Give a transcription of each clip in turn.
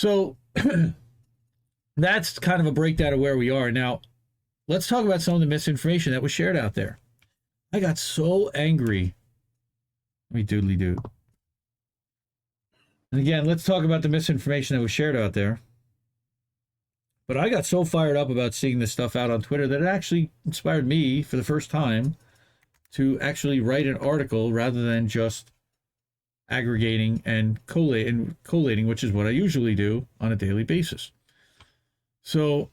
So that's kind of a breakdown of where we are. Now, let's talk about some of the misinformation that was shared out there. I got so angry. Let me doodly doo. And again, let's talk about the misinformation that was shared out there. But I got so fired up about seeing this stuff out on Twitter that it actually inspired me for the first time to actually write an article rather than just aggregating and collating, which is what I usually do on a daily basis. So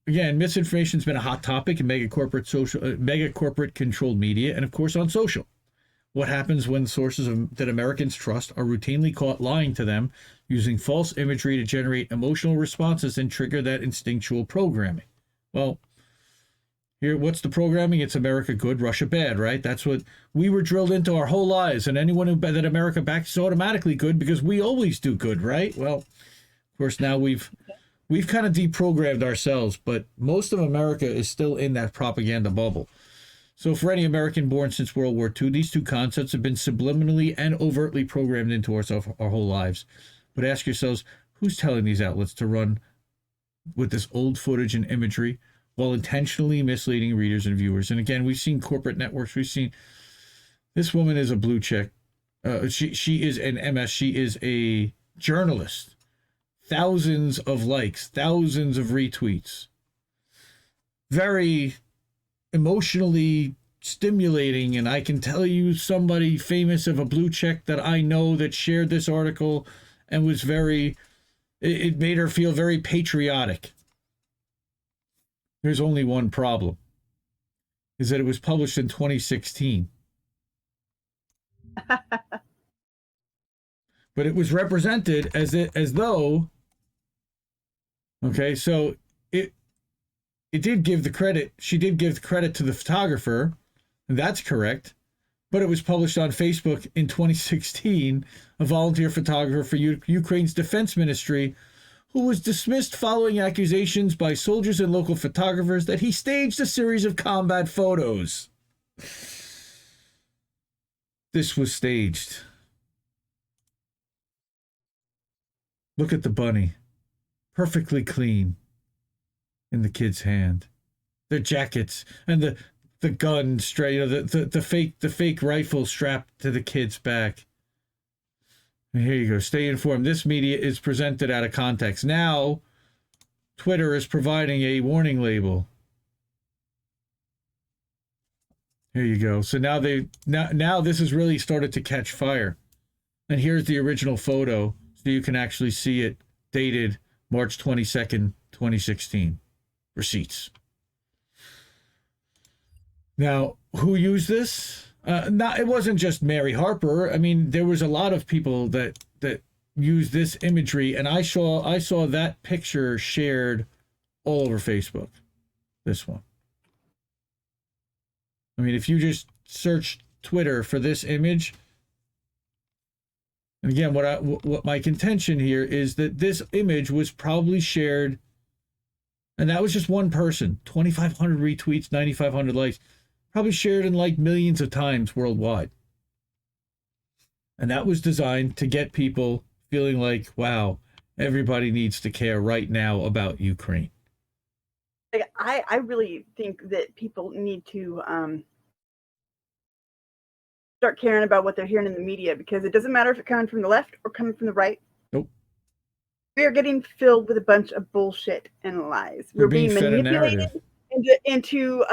again, misinformation has been a hot topic in mega corporate controlled media, and of course on social. What happens when sources that Americans trust are routinely caught lying to them, using false imagery to generate emotional responses and trigger that instinctual programming? Well, here, what's the programming? It's America good, Russia bad, right? That's what we were drilled into our whole lives, and anyone who that America backs is automatically good because we always do good, right? Well, of course, now we've kind of deprogrammed ourselves, but most of America is still in that propaganda bubble. So for any American born since World War II, these two concepts have been subliminally and overtly programmed into ourselves our whole lives. But ask yourselves, who's telling these outlets to run with this old footage and imagery while intentionally misleading readers and viewers? And again, we've seen corporate networks. We've seen this woman is a blue check. She is an MS. She is a journalist. Thousands of likes, thousands of retweets. Very emotionally stimulating, and I can tell you somebody famous of a blue check that I know that shared this article and was it made her feel very patriotic. There's only one problem, is that it was published in 2016. But it was represented as though, okay, so it did give the credit, she did give the credit to the photographer, and that's correct, but it was published on Facebook in 2016, a volunteer photographer for Ukraine's defense ministry, who was dismissed following accusations by soldiers and local photographers that he staged a series of combat photos. This was staged. Look at the bunny, perfectly clean, in the kid's hand. Their jackets and the gun straight, the fake rifle strapped to the kid's back. And here you go. Stay informed. This media is presented out of context. Now, Twitter is providing a warning label. Here you go. So now now this has really started to catch fire. And here's the original photo, so you can actually see it, dated March 22nd, 2016. Receipts. Now, who used this? It wasn't just Mary Harper. I mean, there was a lot of people that used this imagery, and I saw that picture shared all over Facebook. This one. I mean, if you just search Twitter for this image, and again, what my contention here is that this image was probably shared. And that was just one person, 2,500 retweets, 9,500 likes, probably shared in like millions of times worldwide. And that was designed to get people feeling like, wow, everybody needs to care right now about Ukraine. I really think that people need to start caring about what they're hearing in the media, because it doesn't matter if it's coming from the left or coming from the right. Nope. We are getting filled with a bunch of bullshit and lies. We're being manipulated into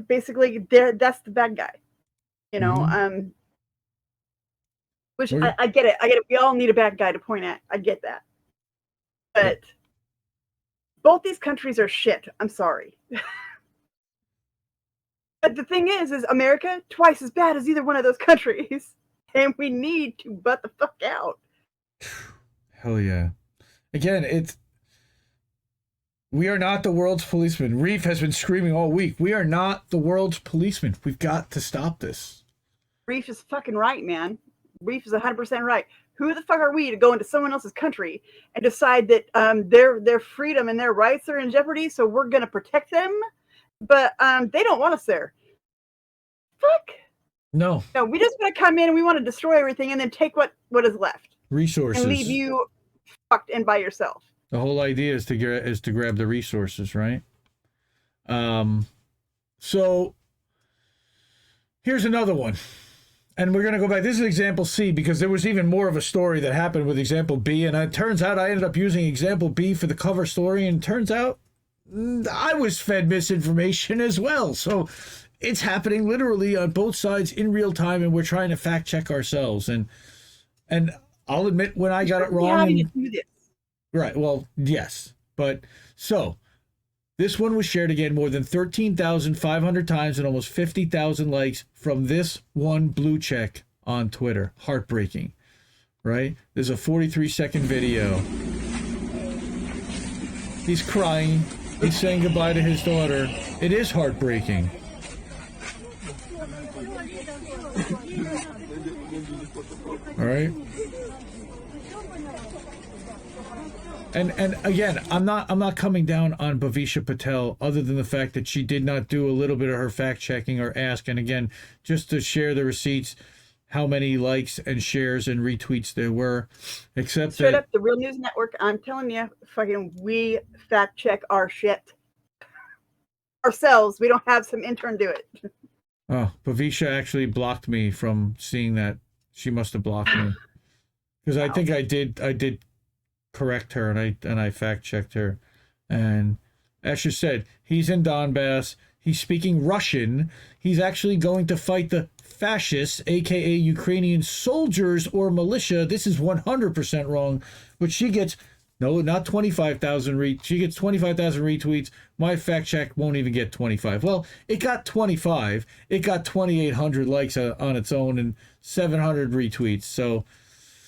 basically that's the bad guy. Which I get it. We all need a bad guy to point at. I get that. But both these countries are shit. I'm sorry. But the thing is America twice as bad as either one of those countries. And we need to butt the fuck out. Hell yeah. Again, we are not the world's policeman. Reef has been screaming all week. We are not the world's policeman. We've got to stop this. Reef is fucking right, man. Reef is 100% right. Who the fuck are we to go into someone else's country and decide that their freedom and their rights are in jeopardy, so we're going to protect them? But they don't want us there. Fuck No. No, we just want to come in and we want to destroy everything and then take what is left Resources. and leave you fucked in by yourself. The whole idea is to grab the resources, right? So here's another one. And we're going to go back. This is example C because there was even more of a story that happened with example B. And it turns out I ended up using example B for the cover story. And it turns out I was fed misinformation as well. So it's happening literally on both sides in real time. And we're trying to fact check ourselves. And I'll admit when I got it wrong. Right. Well, yes. But so this one was shared again more than 13,500 times and almost 50,000 likes from this one blue check on Twitter. Heartbreaking, right? There's a 43-second video. He's crying. He's saying goodbye to his daughter. It is heartbreaking. All right. And again, I'm not coming down on Bhavisha Patel other than the fact that she did not do a little bit of her fact checking or ask. And again, just to share the receipts, how many likes and shares and retweets there were, except straight up the Real News Network. I'm telling you, fucking, we fact check our shit ourselves. We don't have some intern do it. Oh, Bhavisha actually blocked me from seeing that. She must have blocked me because I think I did correct her and I fact checked her. And as she said, he's in Donbass. He's speaking Russian. He's actually going to fight the fascists, aka Ukrainian soldiers or militia. This is 100% wrong. But she gets not 25,000 she gets 25,000 retweets. My fact check won't even get 25. Well, it got 25. It got 2,800 likes on its own and 700 retweets. So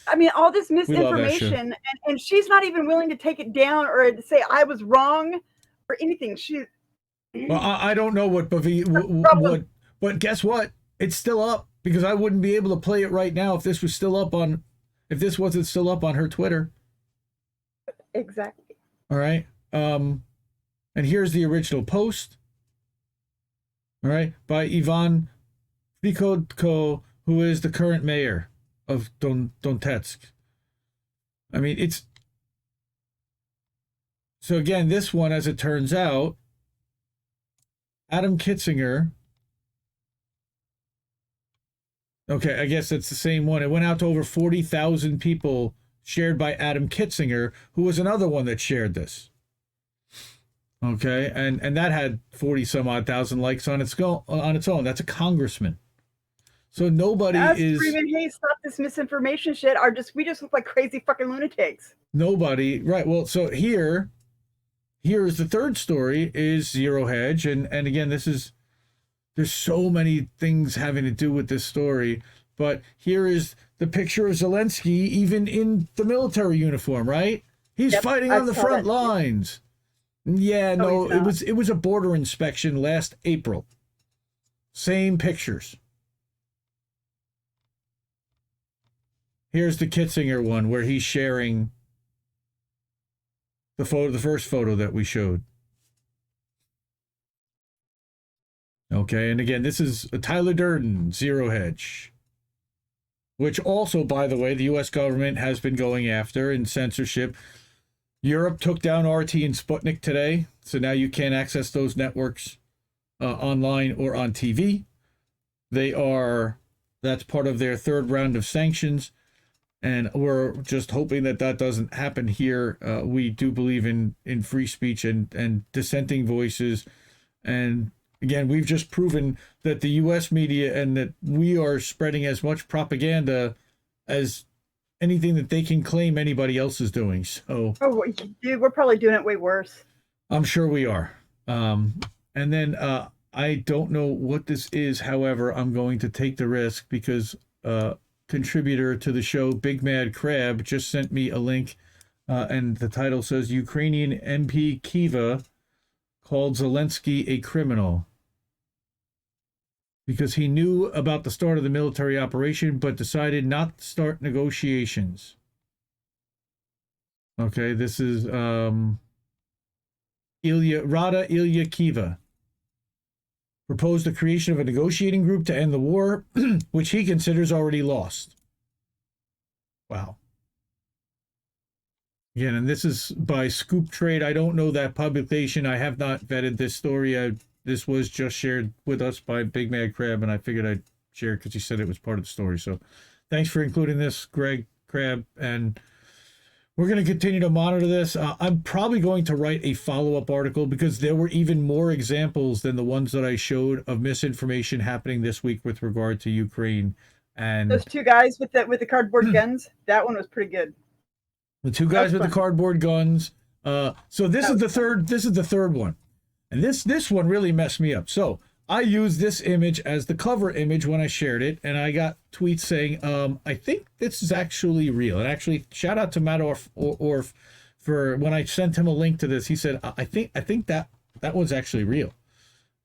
I mean, all this misinformation, and she's not even willing to take it down or to say I was wrong or anything. Well, I don't know what but guess what? It's still up because I wouldn't be able to play it right now if this wasn't still up on her Twitter. Exactly. All right. And here's the original post. All right, by Ivan Prikodko, who is the current mayor of Donetsk. I mean, it's... So again, this one, as it turns out, Adam Kitzinger... Okay, I guess that's the same one. It went out to over 40,000 people, shared by Adam Kitzinger, who was another one that shared this. Okay, and that had 40-some-odd thousand likes on its own. That's a congressman. So nobody is screaming, "Hey, stop this misinformation shit!" We just look like crazy fucking lunatics. Nobody, right? Well, so here is the third story is ZeroHedge, and again, there's so many things having to do with this story, but here is the picture of Zelensky, even in the military uniform, right? He's fighting on the front lines. Yeah, no, it was a border inspection last April. Same pictures. Here's the Kitzinger one where he's sharing the first photo that we showed. Okay, and again, this is Tyler Durden, ZeroHedge, which also, by the way, the U.S. government has been going after in censorship. Europe took down RT and Sputnik today, so now you can't access those networks online or on TV. That's part of their third round of sanctions, and we're just hoping that doesn't happen here. We do believe in free speech and dissenting voices, and again, we've just proven that the U.S. media and that we are spreading as much propaganda as anything that they can claim anybody else is doing. So, dude, we're probably doing it way worse. I'm sure we are. And then I don't know what this is. However, I'm going to take the risk because contributor to the show, Big Mad Crab, just sent me a link, and the title says Ukrainian MP Kiva called Zelensky a criminal because he knew about the start of the military operation but decided not to start negotiations. Okay, this is Ilya Kiva. proposed the creation of a negotiating group to end the war, which he considers already lost. Wow. Again, and this is by Scoop Trade. I don't know that publication. I have not vetted this story. This was just shared with us by Big Mad Crab, and I figured I'd share it because he said it was part of the story. So thanks for including this, Greg Crab. And we're going to continue to monitor this. I'm probably going to write a follow-up article because there were even more examples than the ones that I showed of misinformation happening this week with regard to Ukraine. And those two guys with the cardboard guns, that one was pretty good. The two guys with the cardboard guns. So this is the third. This is the third one, and this one really messed me up. So I used this image as the cover image when I shared it, and I got tweets saying, "I think this is actually real." And actually, shout out to Matt Orf for when I sent him a link to this. He said, "I think that one's actually real."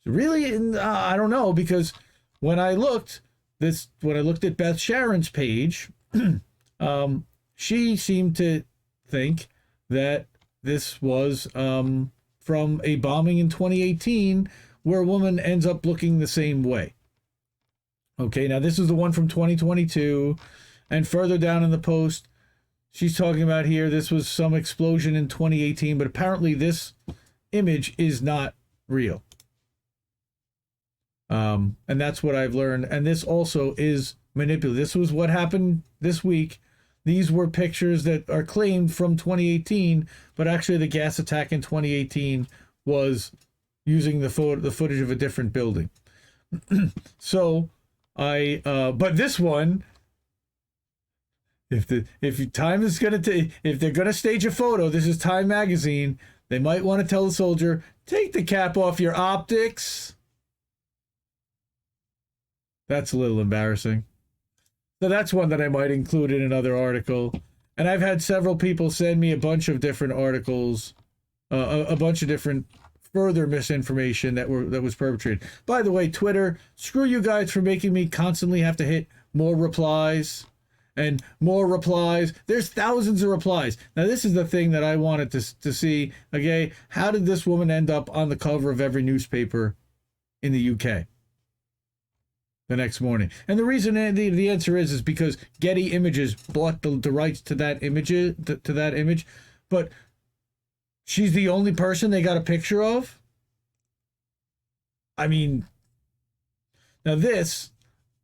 So really, I don't know, because when I looked at Beth Sharon's page, she seemed to think that this was from a bombing in 2018 where a woman ends up looking the same way. Okay, now this is the one from 2022, and further down in the post, she's talking about here, this was some explosion in 2018, but apparently this image is not real. And that's what I've learned. And this also is manipulated. This was what happened this week. These were pictures that are claimed from 2018, but actually the gas attack in 2018 was using the footage of a different building. So but this one, if Time is if they're gonna stage a photo, this is Time magazine, they might want to tell the soldier, take the cap off your optics. That's a little embarrassing. So that's one that I might include in another article. And I've had several people send me a bunch of different articles, a bunch of different further misinformation that was perpetrated. By the way, Twitter, screw you guys for making me constantly have to hit more replies and more replies. There's thousands of replies. Now, this is the thing that I wanted to see. Okay, how did this woman end up on the cover of every newspaper in the UK? The next morning. And the reason, the answer is because Getty Images bought the rights to that image, but she's the only person they got a picture of. I mean, now this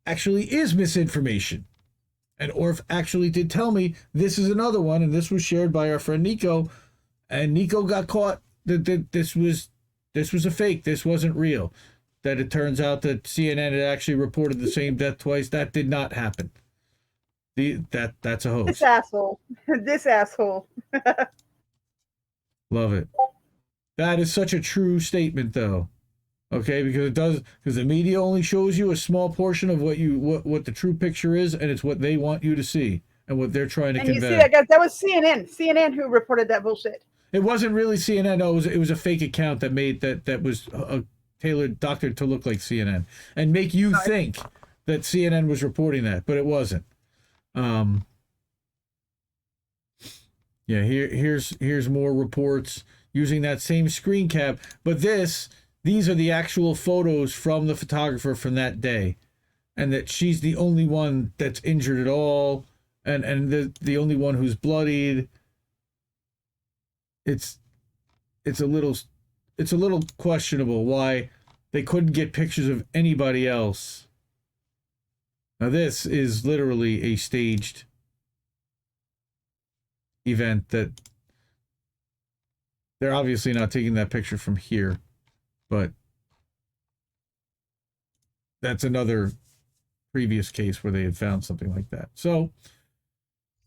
actually is misinformation. And Orf actually did tell me this is another one, and this was shared by our friend Nico, and Nico got caught that this was a fake. This wasn't real. That it turns out that CNN had actually reported the same death twice. That did not happen. That's a hoax. This asshole. Love it. That is such a true statement, though. Okay, because the media only shows you a small portion of what the true picture is, and it's what they want you to see and what they're trying to convey. And you see that was CNN who reported that bullshit. It wasn't really CNN. No, it was a fake account that made that was tailored, doctored to look like CNN and make you think that CNN was reporting that, but it wasn't. Yeah, here's more reports using that same screen cap, but these are the actual photos from the photographer from that day, and that she's the only one that's injured at all, and the only one who's bloodied. It's a little questionable why they couldn't get pictures of anybody else. Now this is literally a staged event that they're obviously not taking that picture from here, but that's another previous case where they had found something like that. So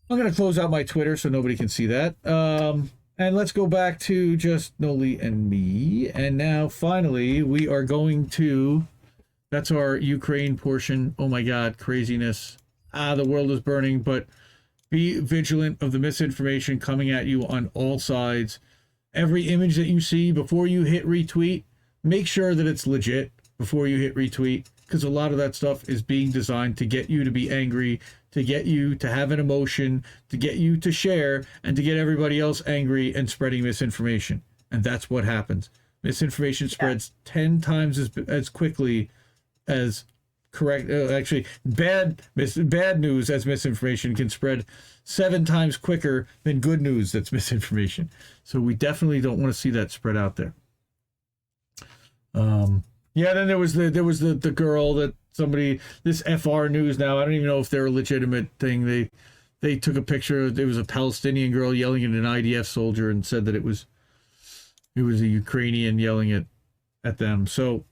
I'm going to close out my Twitter so nobody can see that. And let's go back to just Noli and me. And now, finally, we are going to... That's our Ukraine portion. Oh, my God, craziness. The world is burning, but be vigilant of the misinformation coming at you on all sides. Every image that you see, before you hit retweet, make sure that it's legit before you hit retweet, because a lot of that stuff is being designed to get you to be angry, to get you to have an emotion, to get you to share, and to get everybody else angry and spreading misinformation. And that's what happens. Misinformation spreads 10 times as quickly as correct. Actually, bad news as misinformation can spread 7 times quicker than good news that's misinformation. So we definitely don't want to see that spread out there. Yeah, then there was the girl that somebody, this FR News now, I don't even know if they're a legitimate thing. They took a picture. There was a Palestinian girl yelling at an IDF soldier and said that it was a Ukrainian yelling at them. So